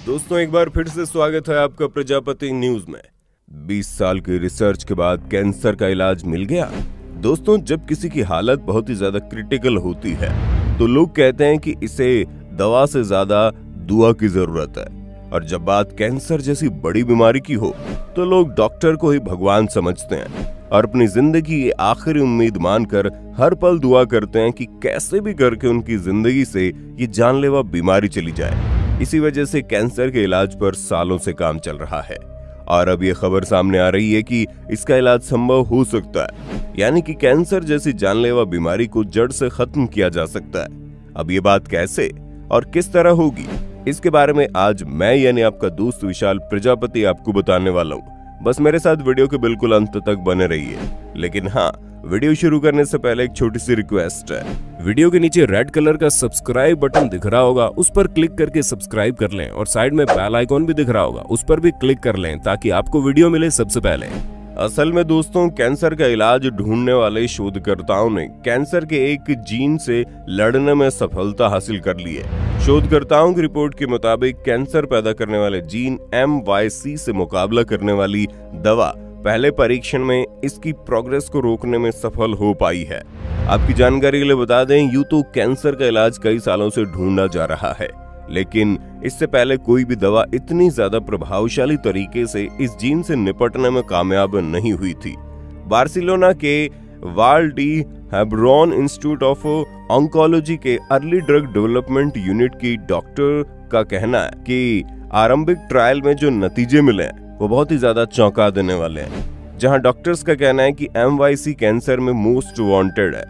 दोस्तों एक बार फिर से स्वागत है आपका प्रजापति न्यूज में। 20 साल की रिसर्च के बाद कैंसर का इलाज मिल गया। दोस्तों जब किसी की हालत बहुत ही ज्यादा क्रिटिकल होती है तो लोग कहते हैं कि इसे दवा से ज्यादा दुआ की जरूरत है, और जब बात कैंसर जैसी बड़ी बीमारी की हो तो लोग डॉक्टर को ही भगवान समझते हैं और अपनी जिंदगी की आखिरी उम्मीद मानकर हर पल दुआ करते हैं कि कैसे भी करके उनकी जिंदगी से ये जानलेवा बीमारी चली जाए। इसी वजह से कैंसर के इलाज पर सालों से काम चल रहा है और अब ये खबर सामने आ रही है कि इसका इलाज संभव हो सकता है, यानी कि कैंसर जैसी जानलेवा बीमारी को जड़ से खत्म किया जा सकता है। अब ये बात कैसे और किस तरह होगी, इसके बारे में आज मैं यानी आपका दोस्त विशाल प्रजापति आपको बताने वाला हूँ। बस मेरे साथ वीडियो के बिल्कुल अंत तक बने रहिए। लेकिन हाँ, वीडियो शुरू करने से पहले एक छोटी सी रिक्वेस्ट है। वीडियो के नीचे रेड कलर का सब्सक्राइब बटन दिख रहा होगा, उस पर क्लिक करके सब्सक्राइब कर लें और साइड में बेल आइकॉन भी दिख रहा होगा, उस पर भी क्लिक कर लें ताकि आपको वीडियो मिले सबसे पहले। असल में दोस्तों कैंसर का इलाज ढूंढने वाले शोधकर्ताओं ने कैंसर के एक जीन से लड़ने में सफलता हासिल कर ली है। शोधकर्ताओं की रिपोर्ट के मुताबिक कैंसर पैदा करने वाले जीन MYC से मुकाबला करने वाली दवा पहले परीक्षण में इसकी प्रोग्रेस को रोकने में सफल हो पाई है। आपकी जानकारी के लिए बता दें, यूं तो कैंसर का इलाज कई सालों से ढूंढा जा रहा है, लेकिन इससे पहले कोई भी दवा इतनी ज्यादा प्रभावशाली तरीके से इस जीन से निपटने में कामयाब नहीं हुई थी। बार्सिलोना के वाल डी हेब्रॉन इंस्टीट्यूट ऑफ ऑन्कोलॉजी के अर्ली ड्रग डेवलपमेंट यूनिट की डॉक्टर का कहना है कि आरंभिक ट्रायल में जो नतीजे मिले वो बहुत ही ज्यादा चौंका देने वाले हैं। जहां डॉक्टर्स का कहना है कि MYC कैंसर में मोस्ट वांटेड है,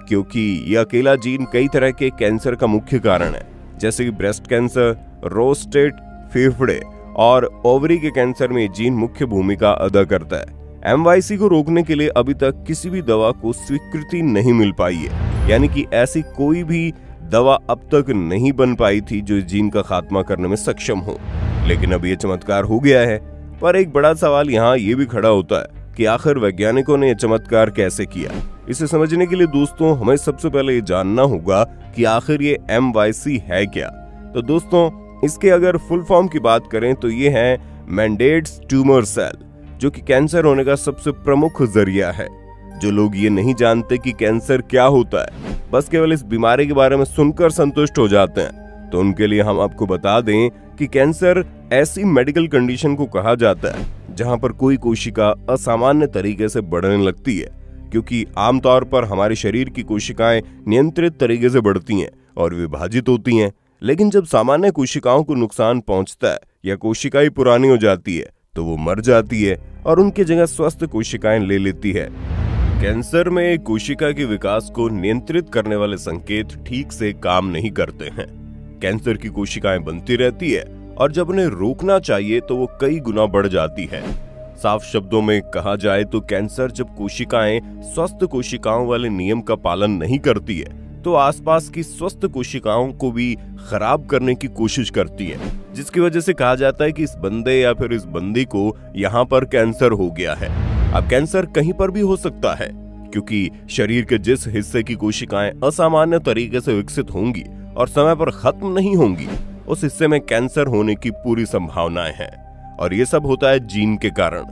क्योंकि यह अकेला जीन कई तरह के कैंसर का मुख्य कारण है, जैसे कि ब्रेस्ट कैंसर, प्रोस्टेट, फेफड़े और ओवरी के कैंसर में जीन मुख्य भूमिका अदा करता है। MYC को रोकने के लिए अभी तक किसी भी दवा को स्वीकृति नहीं मिल पाई है, यानी कि ऐसी कोई भी दवा अब तक नहीं बन पाई थी जो इस जीन का खात्मा करने में सक्षम हो। लेकिन अब ये चमत्कार हो गया है, पर एक बड़ा सवाल यहाँ ये भी खड़ा होता है कि आखिर वैज्ञानिकों ने यह चमत्कार कैसे किया। इसे समझने के लिए दोस्तों हमें सबसे पहले ये जानना होगा कि आखिर ये MYC है क्या। तो दोस्तों इसके अगर फुल फॉर्म की बात करें तो ये है मैंडेट्स ट्यूमर सेल, जो कि कैंसर होने का सबसे प्रमुख जरिया है। जो लोग ये नहीं जानते कि कैंसर क्या होता है, बस केवल इस बीमारी के बारे में सुनकर संतुष्ट हो जाते हैं, तो उनके लिए हम आपको बता दें कि कैंसर ऐसी मेडिकल कंडीशन को कहा जाता है जहां पर कोई कोशिका असामान्य तरीके से बढ़ने लगती है, क्योंकि आमतौर पर हमारे शरीर की कोशिकाएं नियंत्रित तरीके से बढ़ती हैं और विभाजित होती हैं। लेकिन जब सामान्य कोशिकाओं को नुकसान पहुंचता है या कोशिका ही पुरानी हो जाती है तो वो मर जाती है और उनकी जगह स्वस्थ कोशिकाएं ले लेती है। कैंसर में कोशिका के विकास को नियंत्रित करने वाले संकेत ठीक से काम नहीं करते हैं। कैंसर की कोशिकाएं बनती रहती है और जब उन्हें रोकना चाहिए तो वो कई गुना बढ़ जाती है। साफ शब्दों में कहा जाए तो कैंसर जब कोशिकाएं स्वस्थ कोशिकाओं वाले नियम का पालन नहीं करती है तो आसपास की स्वस्थ कोशिकाओं को भी खराब करने की कोशिश करती है, जिसकी वजह से कहा जाता है कि इस बंदे या फिर इस बंदी को यहाँ पर कैंसर हो गया है। अब कैंसर कहीं पर भी हो सकता है, क्योंकि शरीर के जिस हिस्से की कोशिकाएं असामान्य तरीके से विकसित होंगी और समय पर खत्म नहीं होंगी, उस हिस्से में कैंसर होने की पूरी संभावनाएं हैं। और ये सब होता है जीन के कारण।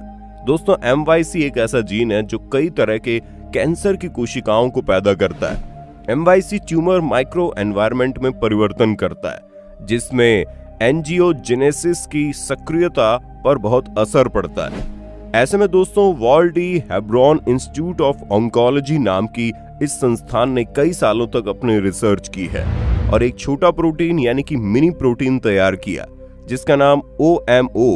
दोस्तों MYC एक ऐसा जीन है जो कई तरह के कैंसर की कोशिकाओं को पैदा करता है। MYC ट्यूमर माइक्रो एनवायरनमेंट में परिवर्तन करता है, जिसमें एंजियोजेनेसिस की सक्रियता पर बहुत असर पड़ता है। ऐसे में दोस्तों वाल डी हेब्रॉन इंस्टीट्यूट ऑफ ऑन्कोलॉजी नाम की इस संस्थान ने कई सालों तक अपनी रिसर्च की है और एक छोटा प्रोटीन यानी कि मिनी प्रोटीन तैयार किया, जिसका नाम OMO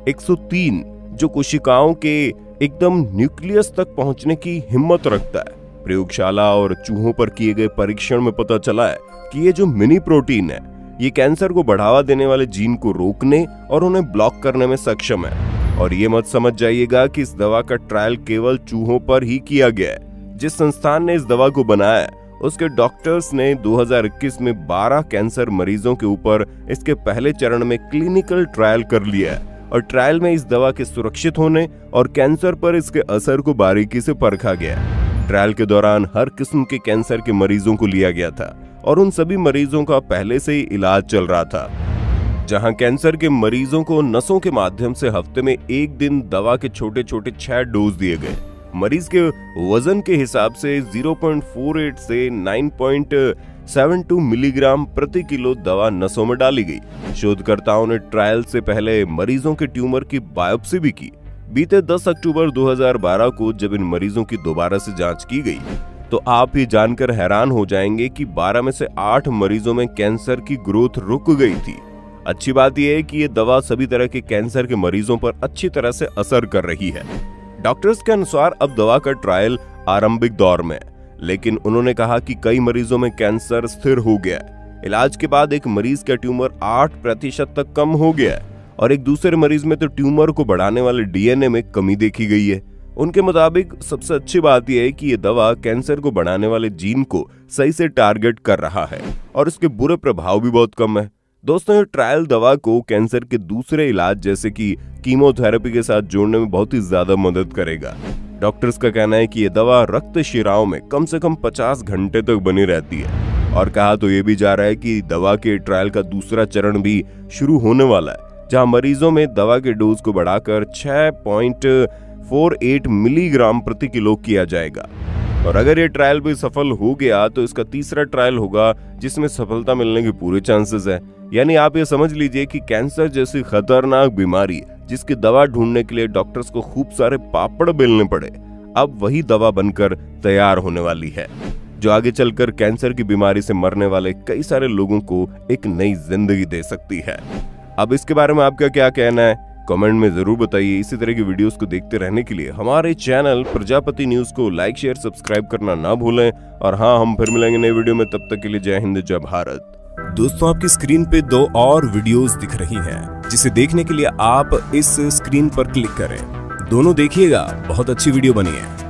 103, जो कोशिकाओं के एकदम न्यूक्लियस तक पहुंचने की हिम्मत रखता है। प्रयोगशाला और चूहों पर किए गए परीक्षण में पता चला है कि ये जो मिनी प्रोटीन है ये कैंसर को बढ़ावा देने वाले जीन को रोकने और उन्हें ब्लॉक करने में सक्षम है। और ये मत समझ जाइएगा कि इस दवा का ट्रायल केवल चूहों पर ही किया गया है। जिस संस्थान ने इस दवा को बनाया उसके डॉक्टर्स ने 2021 में 12 कैंसर मरीजों के ऊपर इसके पहले चरण में क्लिनिकल ट्रायल कर लिया है और ट्रायल में इस दवा के सुरक्षित होने और कैंसर पर इसके असर को बारीकी से परखा गया। ट्रायल के दौरान हर किस्म के कैंसर के मरीजों को लिया गया था और उन सभी मरीजों का पहले से ही इलाज चल रहा था। जहां कैंसर के मरीजों को नसों के माध्यम से हफ्ते में एक दिन दवा के छोटे छोटे 6 डोज दिए गए। मरीज के वजन के हिसाब से 0.48 से 9.72 मिलीग्राम प्रति किलो दवा नसों में डाली गई। शोधकर्ताओं ने ट्रायल से पहले मरीजों के ट्यूमर की बायोप्सी भी की। बीते 10 अक्टूबर 2012 को जब इन मरीजों की दोबारा से जांच की गई तो आप ये जानकर हैरान हो जाएंगे कि 12 में से 8 मरीजों में कैंसर की ग्रोथ रुक गई थी। अच्छी बात यह है कि ये दवा सभी तरह के कैंसर के मरीजों पर अच्छी तरह से असर कर रही है। डॉक्टर्स के अनुसार अब दवा का ट्रायल आरंभिक दौर में, लेकिन उन्होंने कहा कि कई मरीजों में कैंसर स्थिर हो गया। इलाज के बाद एक मरीज का ट्यूमर 8% तक कम हो गया और एक दूसरे मरीज में तो ट्यूमर को बढ़ाने वाले डीएनए में कमी देखी गई है। उनके मुताबिक सबसे अच्छी बात यह है कि यह दवा कैंसर को बढ़ाने वाले जीन को सही से टारगेट कर रहा है और इसके बुरे प्रभाव भी बहुत कम है। दोस्तों, ये ट्रायल दवा को कैंसर के दूसरे इलाज जैसे कि कीमोथेरेपी के साथ जोड़ने में बहुत ही ज्यादा मदद करेगा। डॉक्टर्स का कहना है कि यह दवा रक्त शिराओं में कम से कम 50 घंटे तक बनी रहती है और कहा तो ये भी जा रहा है कि दवा के ट्रायल का दूसरा चरण भी शुरू होने वाला है, जहां मरीजों में दवा के डोज को बढ़ाकर 6.48 मिलीग्राम प्रति किलो किया जाएगा। और अगर ये ट्रायल भी सफल हो गया तो इसका तीसरा ट्रायल होगा जिसमें सफलता मिलने के पूरे चांसेस है। यानी आप ये समझ लीजिए कि कैंसर जैसी खतरनाक बीमारी जिसकी दवा ढूंढने के लिए डॉक्टर्स को खूब सारे पापड़ बेलने पड़े, अब वही दवा बनकर तैयार होने वाली है, जो आगे चलकर कैंसर की बीमारी से मरने वाले कई सारे लोगों को एक नई जिंदगी दे सकती है। अब इसके बारे में आपका क्या कहना है, कमेंट में जरूर बताइए। इसी तरह की वीडियोस को देखते रहने के लिए हमारे चैनल प्रजापति न्यूज को लाइक, शेयर, सब्सक्राइब करना ना भूलें। और हाँ, हम फिर मिलेंगे नई वीडियो में, तब तक के लिए जय हिंद, जय भारत। दोस्तों, आपकी स्क्रीन पे 2 और वीडियोस दिख रही हैं, जिसे देखने के लिए आप इस स्क्रीन पर क्लिक करें। दोनों देखिएगा, बहुत अच्छी वीडियो बनी है।